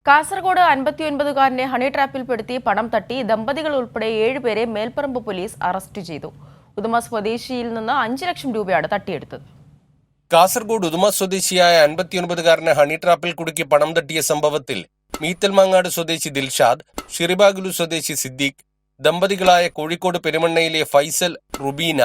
Kasaragod 59കാരനെ honey ട്രാപ്പിൽപ്പെടുത്തി പണം തട്ടി ദമ്പതികൾ ഉൾപ്പെടെ 7 പേരെ മേൽപ്പറമ്പ് പോലീസ് അറസ്റ്റ് ചെയ്തു. ഉദുമ സ്വദേശിയിൽ നിന്ന് 5 ലക്ഷം രൂപയാണ് തട്ടിയെടുത്തത്. കാസർഗോഡ് ഉദുമ സ്വദേശിയായ 59കാരനെ ഹണി ട്രാപ്പിൽ കുടുക്കി പണം തട്ടിയ സംഭവത്തിൽ മീത്തൽമാങ്ങാട് സ്വദേശി ദിൽഷാദ്, ഷിറിബാഗുലു സ്വദേശി സിദ്ദീഖ്, ദമ്പതികളായ കോഴിക്കോട് പെരുമണ്ണയിലെ ഫൈസൽ, റുബീന,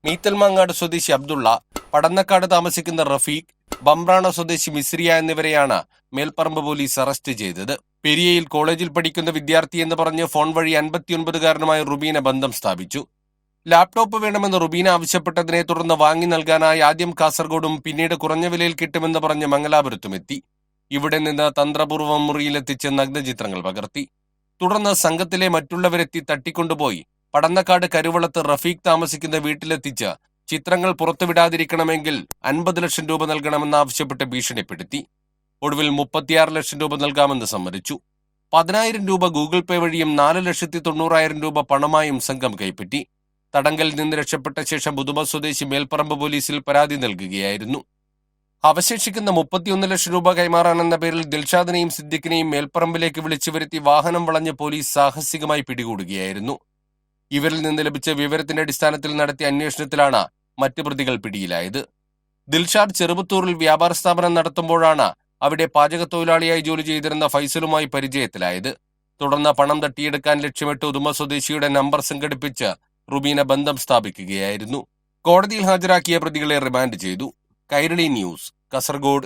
മീത്തൽമാങ്ങാട് സ്വദേശി അബ്ദുള്ള, പടന്നക്കാട് താമസിക്കുന്ന റഫീഖ്, ബംബ്രാണ സ്വദേശി മിസ്രിയ എന്നിവരെയാണ് മേൽപ്പറമ്പ് പോലീസ് അറസ്റ്റ് ചെയ്തത്. പെരിയയിൽ കോളേജിൽ പഠിക്കുന്ന വിദ്യാർത്ഥിയെന്ന് പറഞ്ഞ് ഫോൺ വഴി 59കാരനുമായി റുബീന ബന്ധം സ്ഥാപിച്ചു. ലാപ്ടോപ്പ് വേണമെന്ന് റുബീന ആവശ്യപ്പെട്ടതിനെ തുടർന്ന് വാങ്ങി നൽകാനായി ആദ്യം കാസർഗോഡും പിന്നീട് കുറഞ്ഞ വിലയിൽ കിട്ടുമെന്ന് പറഞ്ഞ് മംഗലാപുരത്തുമെത്തി. ഇവിടെ നിന്ന് തന്ത്രപൂർവ്വം മുറിയിലെത്തിച്ച് നഗ്നചിത്രങ്ങൾ പകർത്തി. തുടർന്ന് സംഘത്തിലെ മറ്റുള്ളവരെത്തി തട്ടിക്കൊണ്ടുപോയി പടന്നക്കാട് കരുവളത്ത് റഫീഖ് താമസിക്കുന്ന വീട്ടിലെത്തിച്ച് ചിത്രങ്ങൾ പുറത്തുവിടാതിരിക്കണമെങ്കിൽ 50 ലക്ഷം രൂപ നൽകണമെന്നാവശ്യപ്പെട്ട് ഭീഷണിപ്പെടുത്തി. ഒടുവിൽ 36 ലക്ഷം രൂപ നൽകാമെന്ന് സമ്മതിച്ചു. 10,000 രൂപ ഗൂഗിൾ പേ വഴിയും 4,90,000 രൂപ പണമായും സംഘം കൈപ്പറ്റി. തടങ്കലിൽ നിന്ന് രക്ഷപ്പെട്ട ശേഷം ഉദുമ സ്വദേശി മേൽപ്പറമ്പ് പോലീസിൽ പരാതി നൽകുകയായിരുന്നു. അവശേഷിക്കുന്ന 31 ലക്ഷം രൂപ കൈമാറാനെന്ന പേരിൽ ദിൽഷാദിനെയും സിദ്ദിഖിനെയും മേൽപ്പറമ്പിലേക്ക് വിളിച്ചു വരുത്തി വാഹനം വളഞ്ഞ് പോലീസ് സാഹസികമായി പിടികൂടുകയായിരുന്നു. ഇവരിൽ നിന്ന് ലഭിച്ച വിവരത്തിന്റെ അടിസ്ഥാനത്തിൽ നടത്തിയ അന്വേഷണത്തിലാണ് മറ്റ് പ്രതികൾ പിടിയിലായത്. ദിൽഷാദ് ചെറുപുത്തൂരിൽ വ്യാപാര സ്ഥാപനം നടത്തുമ്പോഴാണ് അവിടെ പാചകത്തൊഴിലാളിയായി ജോലി ചെയ്തിരുന്ന ഫൈസലുമായി പരിചയത്തിലായത്. തുടർന്ന് പണം തട്ടിയെടുക്കാൻ ലക്ഷ്യമിട്ട് ഉദുമ സ്വദേശിയുടെ നമ്പർ സംഘടിപ്പിച്ച് റുബീന ബന്ധം സ്ഥാപിക്കുകയായിരുന്നു. കോടതിയിൽ ഹാജരാക്കിയ പ്രതികളെ റിമാൻഡ് ചെയ്തു. കൈരളി ന്യൂസ്, കാസർഗോഡ്.